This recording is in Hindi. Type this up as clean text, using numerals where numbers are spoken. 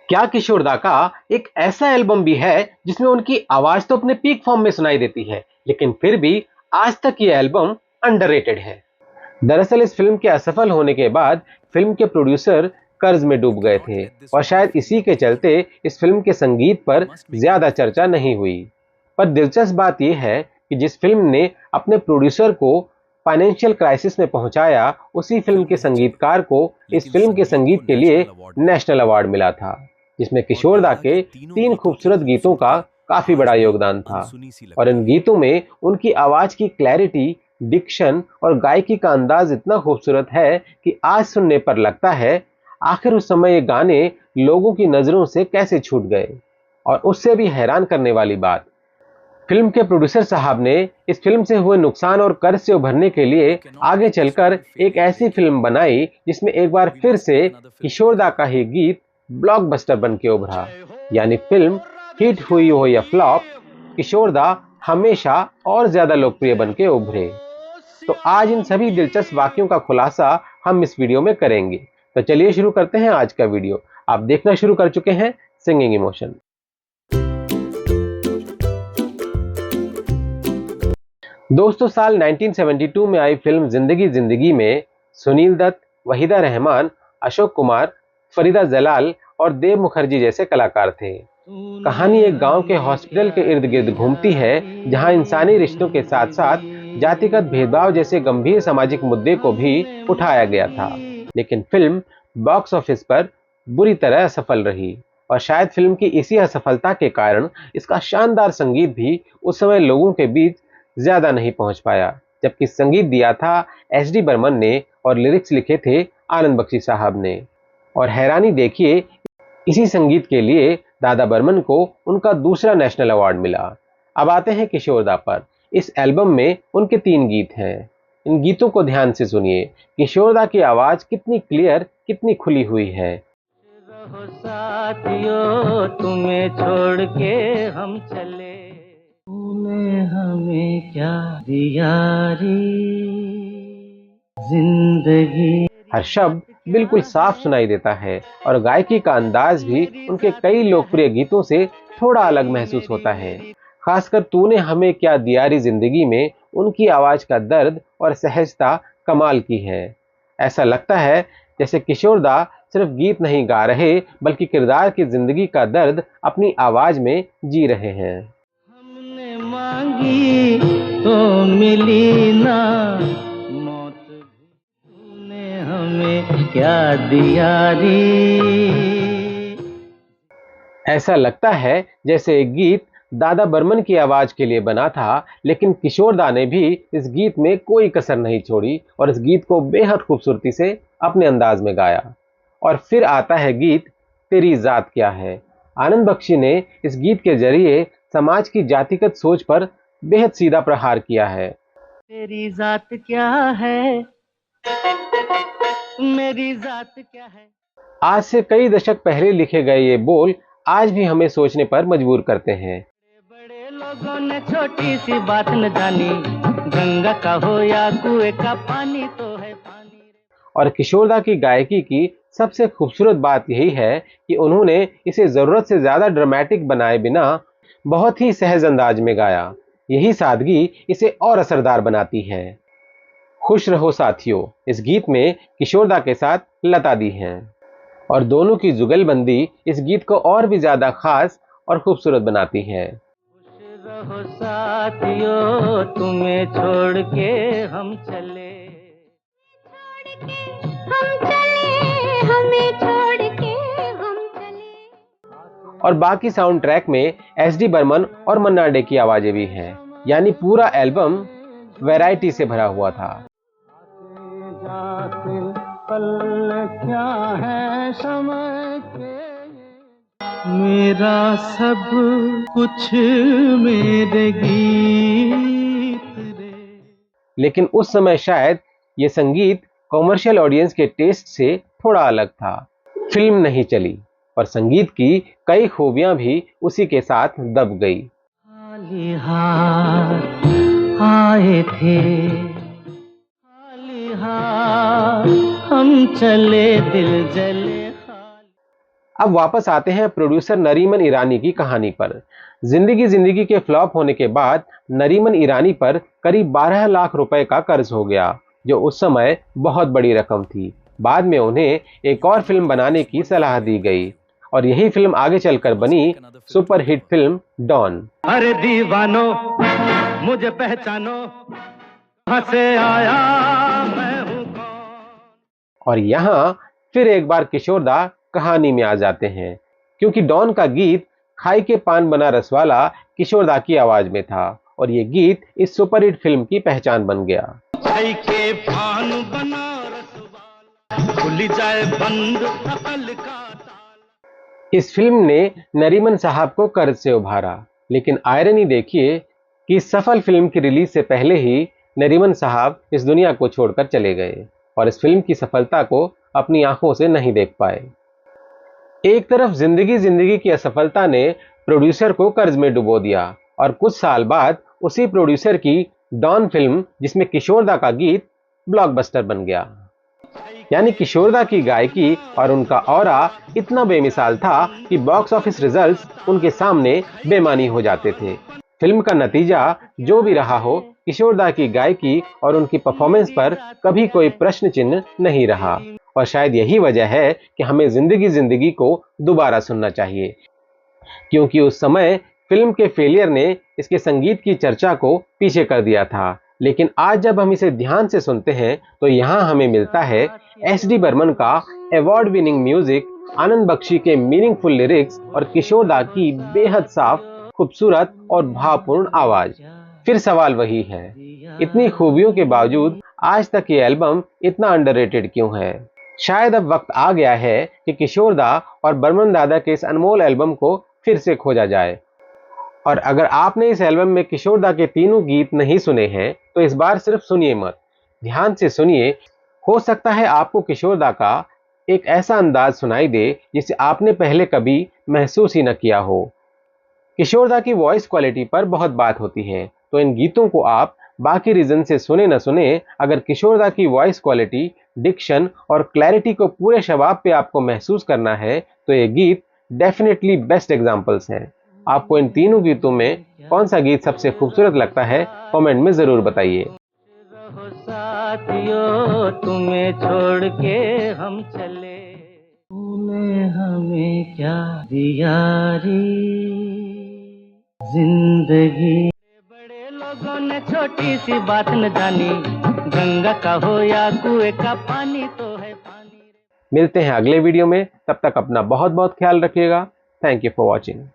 क्या किशोरदा का एक ऐसा एल्बम भी है जिसमें उनकी आवाज तो अपने पीक फॉर्म में सुनाई देती है, लेकिन फिर भी आज तक ये एल्बम अंडररेटेड है। दरअसल इस फिल्म के असफल होने के बाद फिल्म के प्रोड्यूसर कर्ज में डूब गए थे और शायद इसी के चलते इस फिल्म के संगीत पर ज्यादा चर्चा नहीं हुई। पर दिलचस्प बात यह है कि जिस फिल्म ने अपने प्रोड्यूसर को फाइनेंशियल क्राइसिस में पहुंचाया, उसी फिल्म के संगीतकार को इस फिल्म के संगीत के लिए नेशनल अवार्ड मिला था, जिसमें किशोरदा के 3 खूबसूरत गीतों का काफी बड़ा योगदान था। और इन गीतों में उनकी आवाज की क्लैरिटी, डिक्शन और गायकी का अंदाज इतना खूबसूरत है कि आज सुनने पर लगता है आखिर उस समय ये गाने लोगों की नजरों से कैसे छूट गए। और उससे भी हैरान करने वाली बात, फिल्म के प्रोड्यूसर साहब ने इस फिल्म से हुए नुकसान और कर्ज से उभरने के लिए आगे चलकर एक ऐसी फिल्म बनाई जिसमें एक बार फिर से किशोरदा का ही गीत ब्लॉकबस्टर बन के उभरा। यानी फिल्म हिट हुई हो या फ्लॉप, किशोरदा हमेशा और ज्यादा लोकप्रिय बन के उभरे। तो आज इन सभी दिलचस्प वाक्यों का खुलासा हम इस वीडियो में करेंगे। तो चलिए शुरू करते हैं आज का वीडियो। आप देखना शुरू कर चुके हैं सिंगिंग इमोशन। दोस्तों, साल 1972 में आई फिल्म जिंदगी जिंदगी में सुनील दत्त, वहीदा रहमान, अशोक कुमार, फरीदा जलाल और देव मुखर्जी जैसे कलाकार थे। कहानी एक गांव के हॉस्पिटल के इर्द गिर्द घूमती है, जहां इंसानी रिश्तों के साथ साथ जातिगत भेदभाव जैसे गंभीर सामाजिक मुद्दे को भी उठाया गया था। लेकिन फिल्म बॉक्स ऑफिस पर बुरी तरह असफल रही और शायद फिल्म की इसी असफलता के कारण इसका शानदार संगीत भी उस समय लोगों के बीच ज्यादा नहीं पहुंच पाया, जबकि संगीत दिया था एस डी बर्मन ने और लिरिक्स लिखे थे आनंद बख्शी साहब ने। और हैरानी देखिए, इसी संगीत के लिए दादा बर्मन को उनका दूसरा नेशनल अवार्ड मिला। अब आते हैं किशोरदा पर। इस एल्बम में उनके 3 गीत हैं। इन गीतों को ध्यान से सुनिए। किशोरदा की आवाज कितनी क्लियर, कितनी खुली हुई है। रहो साथियों, तुम्हें छोड़ के हम चले, तूने हमें क्या दिया रे जिंदगी। हर शब्द बिल्कुल साफ सुनाई देता है और गायकी का अंदाज भी उनके कई लोकप्रिय गीतों से थोड़ा अलग महसूस होता है। खासकर तूने हमें क्या दिया रे जिंदगी में उनकी आवाज का दर्द और सहजता कमाल की है। ऐसा लगता है जैसे किशोरदा सिर्फ गीत नहीं गा रहे, बल्कि किरदार की जिंदगी का दर्द अपनी आवाज में जी रहे हैं। हमने मांगी तो मिली ना मौत, तूने हमें क्या दिया रे। ऐसा लगता है जैसे एक गीत दादा बर्मन की आवाज के लिए बना था, लेकिन किशोरदा ने भी इस गीत में कोई कसर नहीं छोड़ी और इस गीत को बेहद खूबसूरती से अपने अंदाज में गाया। और फिर आता है गीत तेरी जात क्या है। आनंद बख्शी ने इस गीत के जरिए समाज की जातिगत सोच पर बेहद सीधा प्रहार किया है। तेरी जात क्या है, मेरी जात क्या है। आज से कई दशक पहले लिखे गए ये बोल आज भी हमें सोचने पर मजबूर करते हैं। बड़े लोगों ने छोटी सी बात न जानी, गंगा का हो या कुएं का पानी तो है पानी। और किशोरदा की गायकी की सबसे खूबसूरत बात यही है कि उन्होंने इसे जरूरत से ज्यादा ड्रामेटिक बनाए बिना बहुत ही सहज अंदाज में गाया। यही सादगी इसे और असरदार बनाती है। खुश रहो साथियों, इस गीत में किशोरदा के साथ लता दी हैं और दोनों की जुगलबंदी इस गीत को और भी ज्यादा खास और खूबसूरत बनाती है। खुश रहो साथियों, तुम्हें छोड़ के हम चले, हमें छोड़ के हम चले। और बाकी साउंड ट्रैक में एस डी बर्मन और मन्ना डे की आवाजें भी हैं। यानी पूरा एल्बम वैरायटी से भरा हुआ था। पल क्या है समय के, मेरा सब कुछ मेरे गीत रे। लेकिन उस समय शायद ये संगीत कॉमर्शियल ऑडियंस के टेस्ट से थोड़ा अलग था। फिल्म नहीं चली और संगीत की कई खूबियां भी उसी के साथ दब गई। खाली हाथ आए थे, खाली हाथ हम चले, दिल जले खाली। अब वापस आते हैं प्रोड्यूसर नरीमन ईरानी की कहानी पर। जिंदगी के फ्लॉप होने के बाद नरीमन ईरानी पर करीब 12 लाख रुपए का कर्ज हो गया, जो उस समय बहुत बड़ी रकम थी। बाद में उन्हें एक और फिल्म बनाने की सलाह दी गई और यही फिल्म आगे चलकर बनी सुपरहिट फिल्म डॉन। अरे दीवानो मुझे पहचानो, कहाँ से आया मैं हूँ कौन। और यहाँ फिर एक बार किशोरदा कहानी में आ जाते हैं, क्योंकि डॉन का गीत खाई के पान बना रसवाला किशोरदा की आवाज में था और ये गीत इस सुपरहिट फिल्म की पहचान बन गया। खाई के पान बना रसवाला, खुली जाए बंद अकल का ताला। इस फिल्म ने नरीमन साहब को कर्ज से उभारा, लेकिन आयरनी देखिए कि इस सफल फिल्म की रिलीज से पहले ही नरीमन साहब इस दुनिया को छोड़कर चले गए और इस फिल्म की सफलता को अपनी आंखों से नहीं देख पाए। एक तरफ जिंदगी की असफलता ने प्रोड्यूसर को कर्ज में डुबो दिया और कुछ साल बाद उसी प्रोड्यूसर की डॉन फिल्म, जिसमें किशोरदा का गीत, ब्लॉकबस्टर बन गया। यानी किशोरदा की गायकी और उनका ऑरा इतना बेमिसाल था कि बॉक्स ऑफिस रिजल्ट्स उनके सामने बेमानी हो जाते थे। फिल्म का नतीजा जो भी रहा हो, किशोरदा की गायकी और उनकी परफॉर्मेंस पर कभी कोई प्रश्न चिन्ह नहीं रहा और शायद यही वजह है कि हमें जिंदगी को दोबारा सुनना चाहिए, क्योंकि उस समय फिल्म के फेलियर ने इसके संगीत की चर्चा को पीछे कर दिया था। लेकिन आज जब हम इसे ध्यान से सुनते हैं तो यहाँ हमें मिलता है एस.डी. बर्मन का अवार्ड विनिंग म्यूजिक, आनंद बख्शी के मीनिंगफुल लिरिक्स और किशोरदा की बेहद साफ, खूबसूरत और भावपूर्ण आवाज। फिर सवाल वही है, इतनी खूबियों के बावजूद आज तक ये एल्बम इतना अंडररेटेड क्यों है? शायद अब वक्त आ गया है कि किशोरदा और बर्मन दादा के इस अनमोल एल्बम को फिर से खोजा जाए। और अगर आपने इस एल्बम में किशोरदा के तीनों गीत नहीं सुने हैं तो इस बार सिर्फ सुनिए मत, ध्यान से सुनिए। हो सकता है आपको किशोरदा का एक ऐसा अंदाज सुनाई दे जिसे आपने पहले कभी महसूस ही न किया हो। किशोरदा की वॉइस क्वालिटी पर बहुत बात होती है, तो इन गीतों को आप बाकी रीजन से सुने न सुने, अगर किशोरदा की वॉइस क्वालिटी, डिक्शन और क्लैरिटी को पूरे शबाब पे आपको महसूस करना है तो ये गीत डेफिनेटली बेस्ट एग्जाम्पल्स हैं। आपको इन तीनों गीतों में कौन सा गीत सबसे खूबसूरत लगता है, कमेंट में जरूर बताइए। रहो साथियों, तुम्हें छोड़ के हम चले, तूने हमें क्या दिया रे जिंदगी। बड़े लोगों ने छोटी सी बात न जानी, गंगा का हो या कुएं का पानी तो है पानी। मिलते हैं अगले वीडियो में, तब तक अपना बहुत बहुत ख्याल रखिएगा। Thank you for watching.